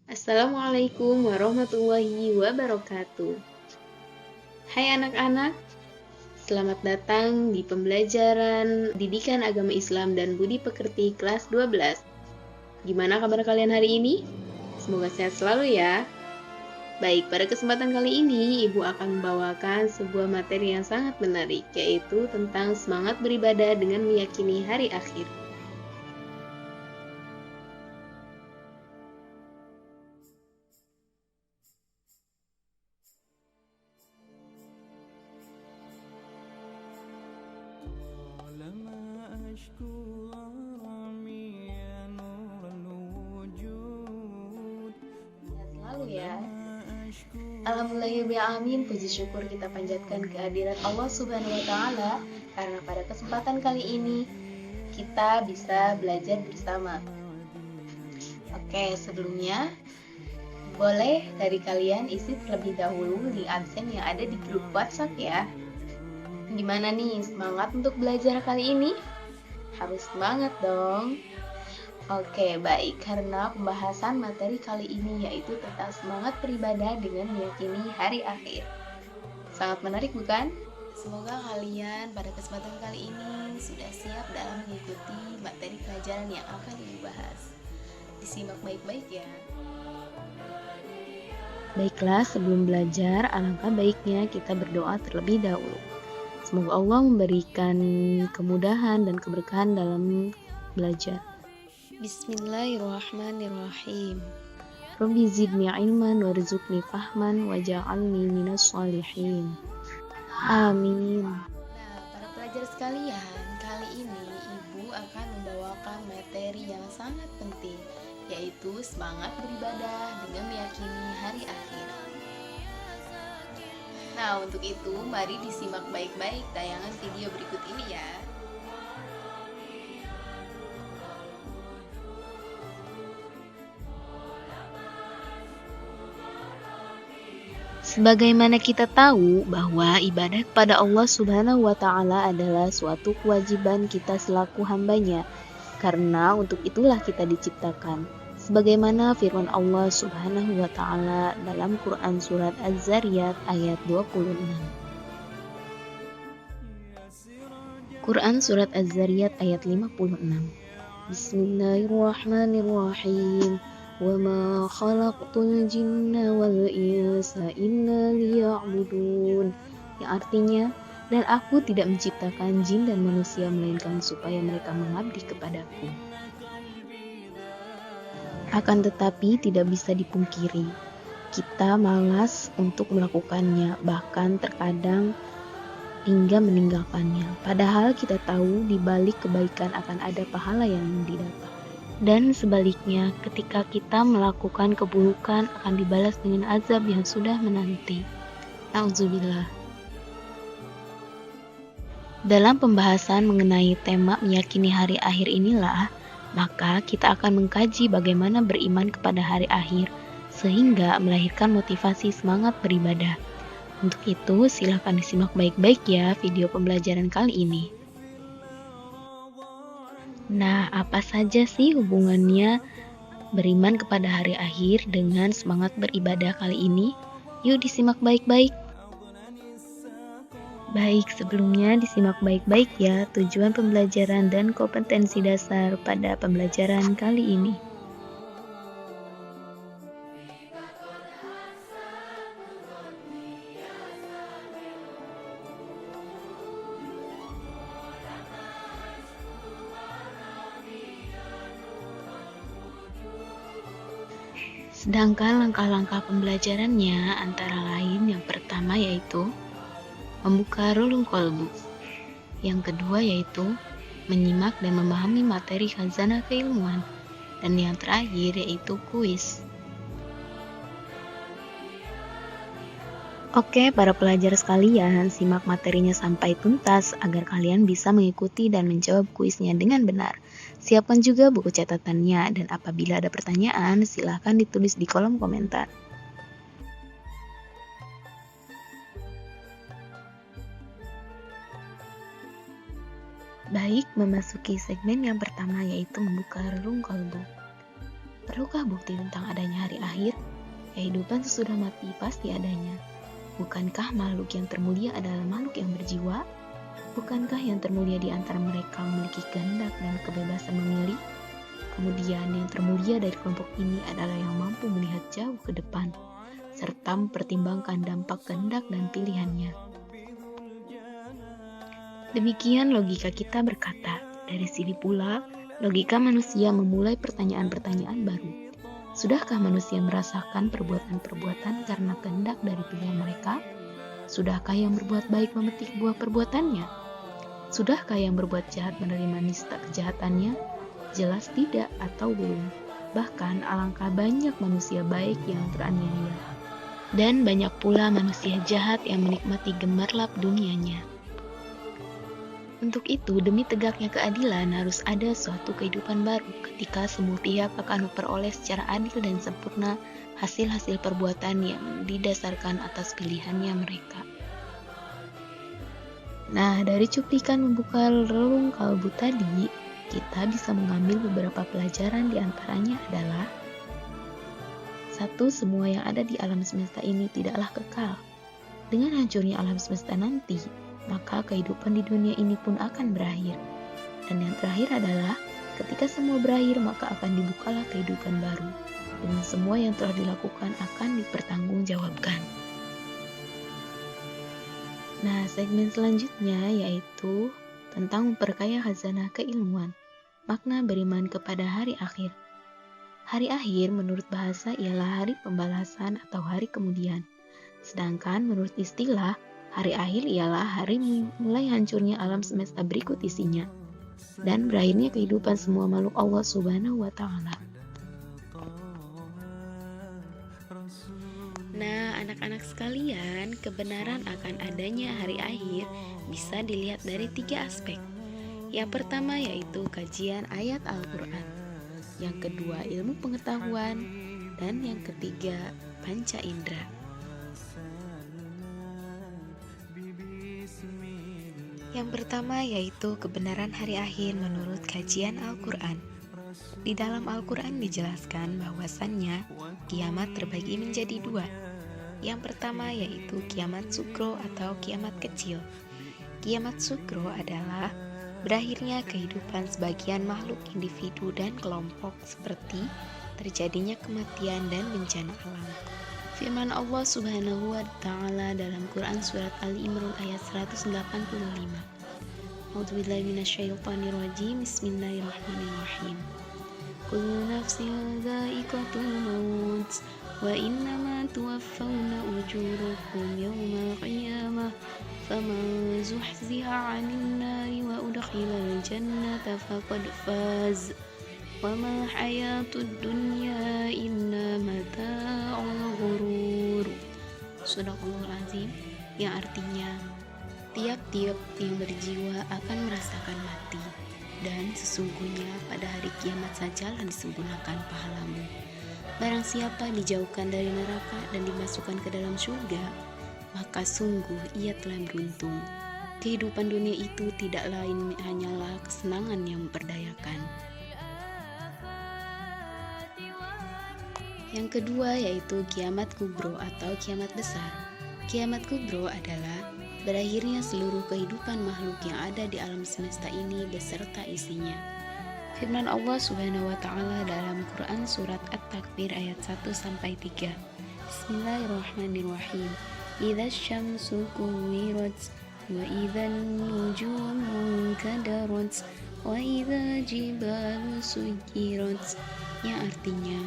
Assalamualaikum warahmatullahi wabarakatuh. Hai anak-anak, selamat datang di pembelajaran Didikan Agama Islam dan Budi Pekerti kelas 12. Gimana kabar kalian hari ini? Semoga sehat selalu ya. Baik, pada kesempatan kali ini Ibu akan membawakan sebuah materi yang sangat menarik, yaitu tentang semangat beribadah dengan meyakini hari akhir. Selalu ya. Alhamdulillahirrahmanirrahim, puji syukur kita panjatkan kehadirat Allah Subhanahu wa Ta'ala karena pada kesempatan kali ini kita bisa belajar bersama. Oke, sebelumnya boleh dari kalian isi terlebih dahulu link absen yang ada di grup WhatsApp ya. Gimana nih semangat untuk belajar kali ini? Harus semangat dong. Oke, baik. Karena pembahasan materi kali ini yaitu tentang semangat beribadah dengan meyakini hari akhir. Sangat menarik bukan? Semoga kalian pada kesempatan kali ini sudah siap dalam mengikuti materi pelajaran yang akan dibahas. Disimak baik-baik ya. Baiklah, sebelum belajar, alangkah baiknya kita berdoa terlebih dahulu. Semoga Allah memberikan kemudahan dan keberkahan dalam belajar. Bismillahirrahmanirrahim. Rabbi zidni ilman warzuqni fahman waj'alni minas sholihin. Amin. Nah, para pelajar sekalian, kali ini Ibu akan membawakan materi yang sangat penting, yaitu semangat beribadah dengan meyakini hari akhir. Nah, untuk itu mari disimak baik-baik tayangan video berikut ini ya. Sebagaimana kita tahu bahwa ibadah kepada Allah Subhanahu wa Ta'ala adalah suatu kewajiban kita selaku hambanya, karena untuk itulah kita diciptakan. Sebagaimana firman Allah Subhanahu wa Ta'ala dalam Quran surat Az-Zariyat ayat 26. Quran surat Az-Zariyat ayat 56. Bismillahirrahmanirrahim. وَمَا خَلَقْتُ الْجِنَّ وَالْإِنسَ إِلَّا لِيَعْبُدُونَ, yang artinya, dan aku tidak menciptakan jin dan manusia melainkan supaya mereka mengabdi kepadaku. Akan tetapi tidak bisa dipungkiri, kita malas untuk melakukannya, bahkan terkadang hingga meninggalkannya. Padahal kita tahu di balik kebaikan akan ada pahala yang didapat. Dan sebaliknya, ketika kita melakukan keburukan akan dibalas dengan azab yang sudah menanti. Nauzubillah. Dalam pembahasan mengenai tema meyakini hari akhir inilah, maka kita akan mengkaji bagaimana beriman kepada hari akhir, sehingga melahirkan motivasi semangat beribadah. Untuk itu, silakan disimak baik-baik ya video pembelajaran kali ini. Nah, apa saja sih hubungannya beriman kepada hari akhir dengan semangat beribadah kali ini? Yuk disimak baik-baik. Baik, sebelumnya disimak baik-baik ya tujuan pembelajaran dan kompetensi dasar pada pembelajaran kali ini. Sedangkan langkah-langkah pembelajarannya antara lain yang pertama yaitu membuka relung kolbu, yang kedua yaitu menyimak dan memahami materi khazanah keilmuan, dan yang terakhir yaitu kuis. Oke, para pelajar sekalian, simak materinya sampai tuntas agar kalian bisa mengikuti dan menjawab kuisnya dengan benar. Siapkan juga buku catatannya, dan apabila ada pertanyaan, silahkan ditulis di kolom komentar. Baik, memasuki segmen yang pertama yaitu membuka relung kolbu. Perlukah bukti tentang adanya hari akhir? Kehidupan sesudah mati pasti adanya. Bukankah makhluk yang termulia adalah makhluk yang berjiwa? Bukankah yang termulia di antara mereka memiliki kehendak dan kebebasan memilih? Kemudian yang termulia dari kelompok ini adalah yang mampu melihat jauh ke depan, serta mempertimbangkan dampak kehendak dan pilihannya. Demikian logika kita berkata. Dari sini pula, logika manusia memulai pertanyaan-pertanyaan baru. Sudahkah manusia merasakan perbuatan-perbuatan karena kehendak dari pilihan mereka? Sudahkah yang berbuat baik memetik buah perbuatannya? Sudahkah yang berbuat jahat menerima nista kejahatannya? Jelas tidak atau belum. Bahkan alangkah banyak manusia baik yang teraniaya. Dan banyak pula manusia jahat yang menikmati gemerlap dunianya. Untuk itu, demi tegaknya keadilan harus ada suatu kehidupan baru ketika semua pihak akan memperoleh secara adil dan sempurna hasil-hasil perbuatan yang didasarkan atas pilihannya mereka. Nah, dari cuplikan membuka relung kalbu tadi, kita bisa mengambil beberapa pelajaran, di antaranya adalah: 1. Semua yang ada di alam semesta ini tidaklah kekal. Dengan hancurnya alam semesta nanti, maka kehidupan di dunia ini pun akan berakhir. Dan yang terakhir adalah, ketika semua berakhir, maka akan dibukalah kehidupan baru, dengan semua yang telah dilakukan akan dipertanggungjawabkan. Nah, segmen selanjutnya yaitu tentang memperkaya khazanah keilmuan. Makna beriman kepada hari akhir. Hari akhir menurut bahasa ialah hari pembalasan atau hari kemudian. Sedangkan menurut istilah, hari akhir ialah hari mulai hancurnya alam semesta berikut isinya dan berakhirnya kehidupan semua makhluk Allah Subhanahu wa Ta'ala. Nah, anak-anak sekalian, kebenaran akan adanya hari akhir bisa dilihat dari 3 aspek. Yang pertama yaitu kajian ayat Al-Quran, yang kedua ilmu pengetahuan, dan yang ketiga panca indera. Yang pertama yaitu kebenaran hari akhir menurut kajian Al-Quran. Di dalam Al-Quran dijelaskan bahwasannya kiamat terbagi menjadi 2. Yang pertama yaitu kiamat sukro atau kiamat kecil. Kiamat sukro adalah berakhirnya kehidupan sebagian makhluk individu dan kelompok seperti terjadinya kematian dan bencana alam. Firman Allah Subhanahu wa Ta'ala dalam Quran surat Ali Imran ayat 185. A'udzubillahi minasyaitonirrajim. Bismillahirrahmanirrahim. Kullu nafsin dha'iqatul maut wa innama tuwaffawna ujurakum yawmal qiyamah faman zuhziha 'anil nari wa udkhilal jannata faqad faz wa mal hayatud dunya illa mata'ul ghurur. Sadaqallahul azim, yang artinya tiap-tiap yang berjiwa akan merasakan mati, dan sesungguhnya pada hari kiamat sajalah disempurnakan pahalamu. Barang siapa dijauhkan dari neraka dan dimasukkan ke dalam surga, maka sungguh ia telah beruntung. Kehidupan dunia itu tidak lain hanyalah kesenangan yang memperdayakan. Yang kedua yaitu kiamat kubro atau kiamat besar. Kiamat kubro adalah berakhirnya seluruh kehidupan makhluk yang ada di alam semesta ini beserta isinya. Firman Allah Subhanahu wa Ta'ala dalam Quran surat At-Takbir ayat 1-3. Bismillahirrahmanirrahim. Idza syamsu kuwirat wa idzan nujumu kadarat wa idza jibalu suyirat, yang artinya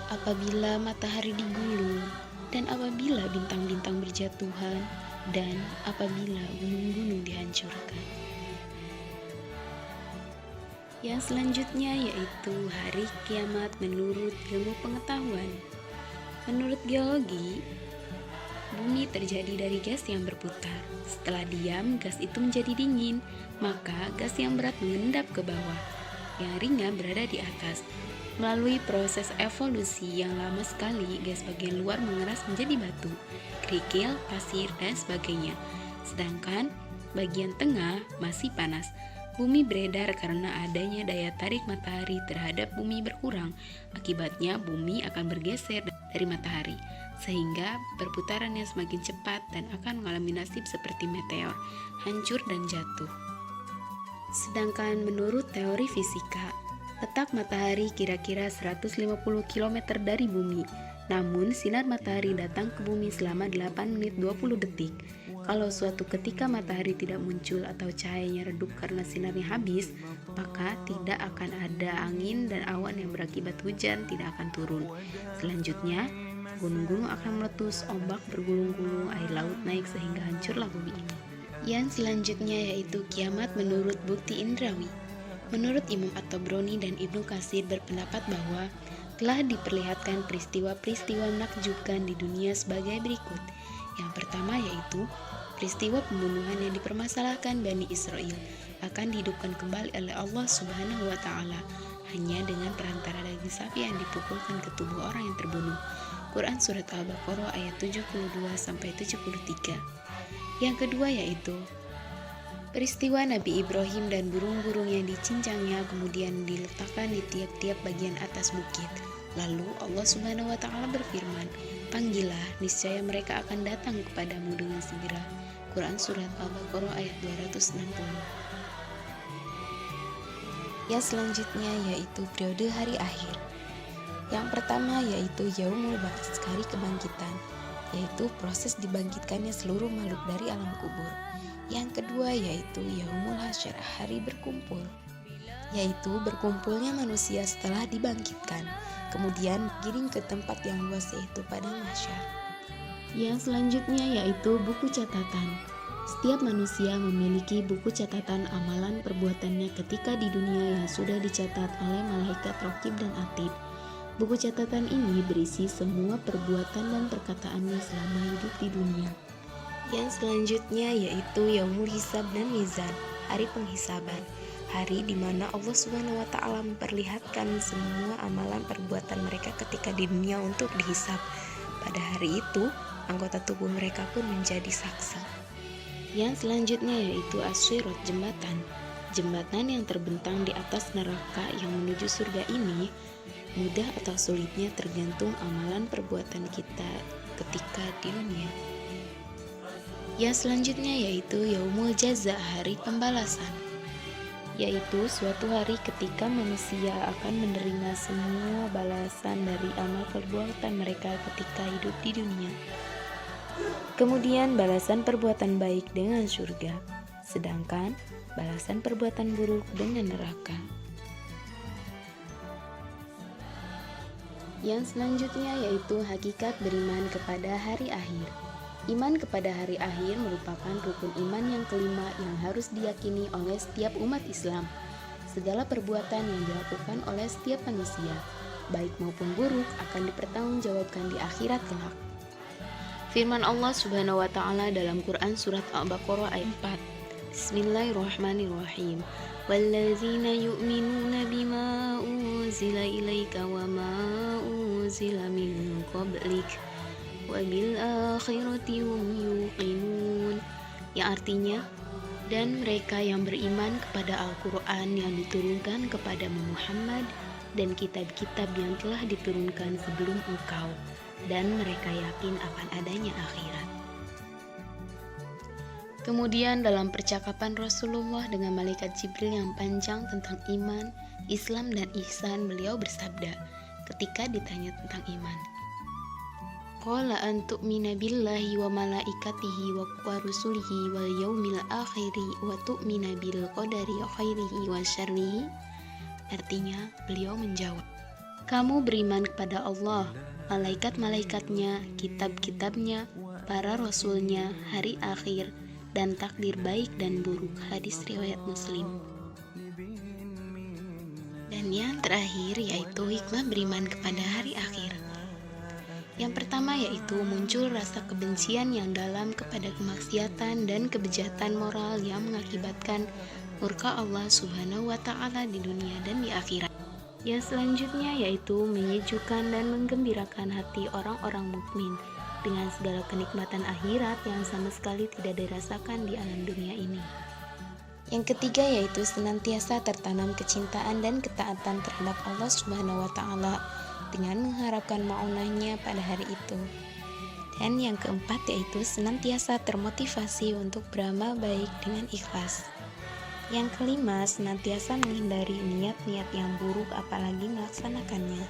apabila matahari digulung dan apabila bintang-bintang berjatuhan dan apabila gunung-gunung dihancurkan. Yang selanjutnya yaitu hari kiamat menurut ilmu pengetahuan. Menurut geologi, bumi terjadi dari gas yang berputar. Setelah diam, gas itu menjadi dingin, maka gas yang berat mengendap ke bawah, yang ringan berada di atas. Melalui proses evolusi yang lama sekali, gas bagian luar mengeras menjadi batu, kerikil, pasir, dan sebagainya. Sedangkan bagian tengah masih panas. Bumi beredar karena adanya daya tarik matahari terhadap bumi berkurang. Akibatnya bumi akan bergeser dari matahari, sehingga perputarannya semakin cepat dan akan mengalami nasib seperti meteor, hancur dan jatuh. Sedangkan menurut teori fisika, letak matahari kira-kira 150 km dari bumi. Namun sinar matahari datang ke bumi selama 8 menit 20 detik. Kalau suatu ketika matahari tidak muncul atau cahayanya redup karena sinarnya habis, maka tidak akan ada angin dan awan yang berakibat hujan tidak akan turun. Selanjutnya, gunung-gunung akan meletus, ombak bergulung-gulung, air laut naik sehingga hancurlah bumi ini. Yang selanjutnya yaitu kiamat menurut bukti indrawi. Menurut Imam At-Tabrani dan Ibnu Katsir berpendapat bahwa telah diperlihatkan peristiwa-peristiwa menakjubkan di dunia sebagai berikut. Yang pertama yaitu peristiwa pembunuhan yang dipermasalahkan Bani Israel akan dihidupkan kembali oleh Allah Subhanahu wa Ta'ala hanya dengan perantara daging sapi yang dipukulkan ke tubuh orang yang terbunuh. Quran Surat Al-Baqarah ayat 72-73. Yang kedua yaitu peristiwa Nabi Ibrahim dan burung-burung yang dicincangnya kemudian diletakkan di tiap-tiap bagian atas bukit. Lalu Allah Subhanahu wa Ta'ala berfirman, "Panggillah, niscaya mereka akan datang kepadamu dengan segera." Quran Surat Al-Baqarah ayat 260. Yang selanjutnya yaitu periode hari akhir. Yang pertama yaitu Yaumul Ba'ts, hari kebangkitan, yaitu proses dibangkitkannya seluruh makhluk dari alam kubur. Yang kedua yaitu Yaumul Hasyr, hari berkumpul, yaitu berkumpulnya manusia setelah dibangkitkan, kemudian digiring ke tempat yang luas yaitu padang mahsyar. Yang selanjutnya yaitu buku catatan. Setiap manusia memiliki buku catatan amalan perbuatannya ketika di dunia yang sudah dicatat oleh malaikat Raqib dan Atid. Buku catatan ini berisi semua perbuatan dan perkataannya selama hidup di dunia. Yang selanjutnya yaitu Yaumul Hisab dan Mizan, hari penghisaban, hari di mana Allah Subhanahu wa Ta'ala memperlihatkan semua amalan perbuatan mereka ketika di dunia untuk dihisab. Pada hari itu, anggota tubuh mereka pun menjadi saksi. Yang selanjutnya yaitu As-Sirat, jembatan. Jembatan yang terbentang di atas neraka yang menuju surga ini mudah atau sulitnya tergantung amalan perbuatan kita ketika di dunia. Yang selanjutnya yaitu Yaumul Jaza, hari pembalasan, yaitu suatu hari ketika manusia akan menerima semua balasan dari amal perbuatan mereka ketika hidup di dunia. Kemudian balasan perbuatan baik dengan surga, sedangkan balasan perbuatan buruk dengan neraka. Yang selanjutnya yaitu hakikat beriman kepada hari akhir. Iman kepada hari akhir merupakan rukun iman yang kelima yang harus diyakini oleh setiap umat Islam. Segala perbuatan yang dilakukan oleh setiap manusia, baik maupun buruk, akan dipertanggungjawabkan di akhirat kelak. Firman Allah Subhanahu wa Ta'ala dalam Quran Surat Al-Baqarah ayat 4. Bismillahirrahmanirrahim. Wallazina yu'minuna bima unzila ilaika wa ma unzila min qablik wa bil akhirati hum yuqinun. Yang artinya, dan mereka yang beriman kepada Al-Quran yang diturunkan kepada Muhammad dan kitab-kitab yang telah diturunkan sebelum engkau, dan mereka yakin akan adanya akhirat. Kemudian dalam percakapan Rasulullah dengan malaikat Jibril yang panjang tentang iman, Islam, dan ihsan, beliau bersabda ketika ditanya tentang iman, qala an tu'mina billahi wa malaikatihi wa rusulihi wal yaumil akhiri wa tu'mina bil qadari khairihi wa syarrihi. Artinya, beliau menjawab, kamu beriman kepada Allah, malaikat-malaikatnya, kitab-kitabnya, para rasulnya, hari akhir, dan takdir baik dan buruk. Hadis riwayat Muslim. Dan yang terakhir yaitu hikmah beriman kepada hari akhir. Yang pertama yaitu muncul rasa kebencian yang dalam kepada kemaksiatan dan kebejatan moral yang mengakibatkan murka Allah Subhanahu wa Ta'ala di dunia dan di akhirat. Yang selanjutnya yaitu menyejukkan dan menggembirakan hati orang-orang mukmin dengan segala kenikmatan akhirat yang sama sekali tidak dirasakan di alam dunia ini. Yang ketiga yaitu senantiasa tertanam kecintaan dan ketaatan terhadap Allah Subhanahu wa taala dengan mengharapkan maunahnya pada hari itu. Dan yang keempat yaitu senantiasa termotivasi untuk beramal baik dengan ikhlas. Yang kelima, senantiasa menghindari niat-niat yang buruk apalagi melaksanakannya.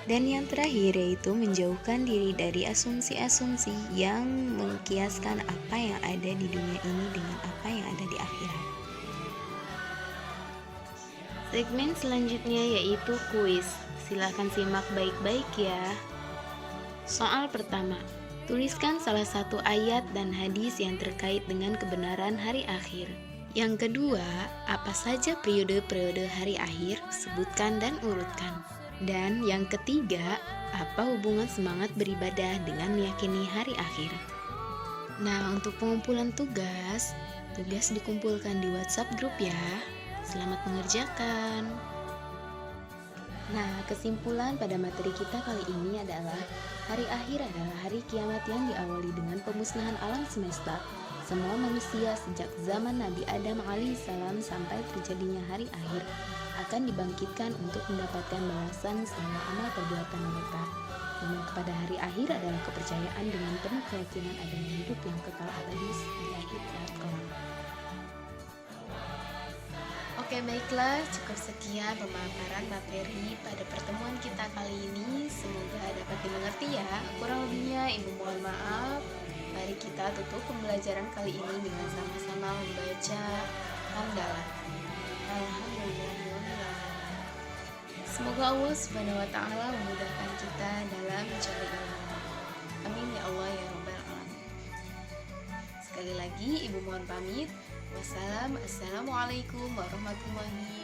Dan yang terakhir yaitu menjauhkan diri dari asumsi-asumsi yang mengkiaskan apa yang ada di dunia ini dengan apa yang ada di akhirat. Segmen selanjutnya yaitu kuis. Silahkan simak baik-baik ya. Soal pertama, tuliskan salah satu ayat dan hadis yang terkait dengan kebenaran hari akhir. Yang kedua, apa saja periode-periode hari akhir? Sebutkan dan urutkan. Dan yang ketiga, apa hubungan semangat beribadah dengan meyakini hari akhir? Nah, untuk pengumpulan tugas dikumpulkan di WhatsApp grup ya. Selamat mengerjakan. Nah, kesimpulan pada materi kita kali ini adalah hari akhir adalah hari kiamat yang diawali dengan pemusnahan alam semesta. Semua manusia sejak zaman Nabi Adam alaihissalam sampai terjadinya hari akhir akan dibangkitkan untuk mendapatkan balasan semua amal perbuatan mereka. Iman kepada hari akhir adalah kepercayaan dengan penuh keyakinan adanya hidup yang kekal abadi di akhirat kelak. Oke, baiklah, cukup sekian pemaparan materi pada pertemuan kita kali ini. Semoga dapat dimengerti ya. Kurang lebihnya ibu mohon maaf. Mari kita tutup pembelajaran kali ini dengan sama-sama membaca hamdalah. Alhamdulillah. Semoga Allah Subhanahu wa taala memudahkan kita dalam mencari ilmu. Amin ya Allah ya rabbal alamin. Sekali lagi ibu mohon pamit. Wassalamualaikum warahmatullahi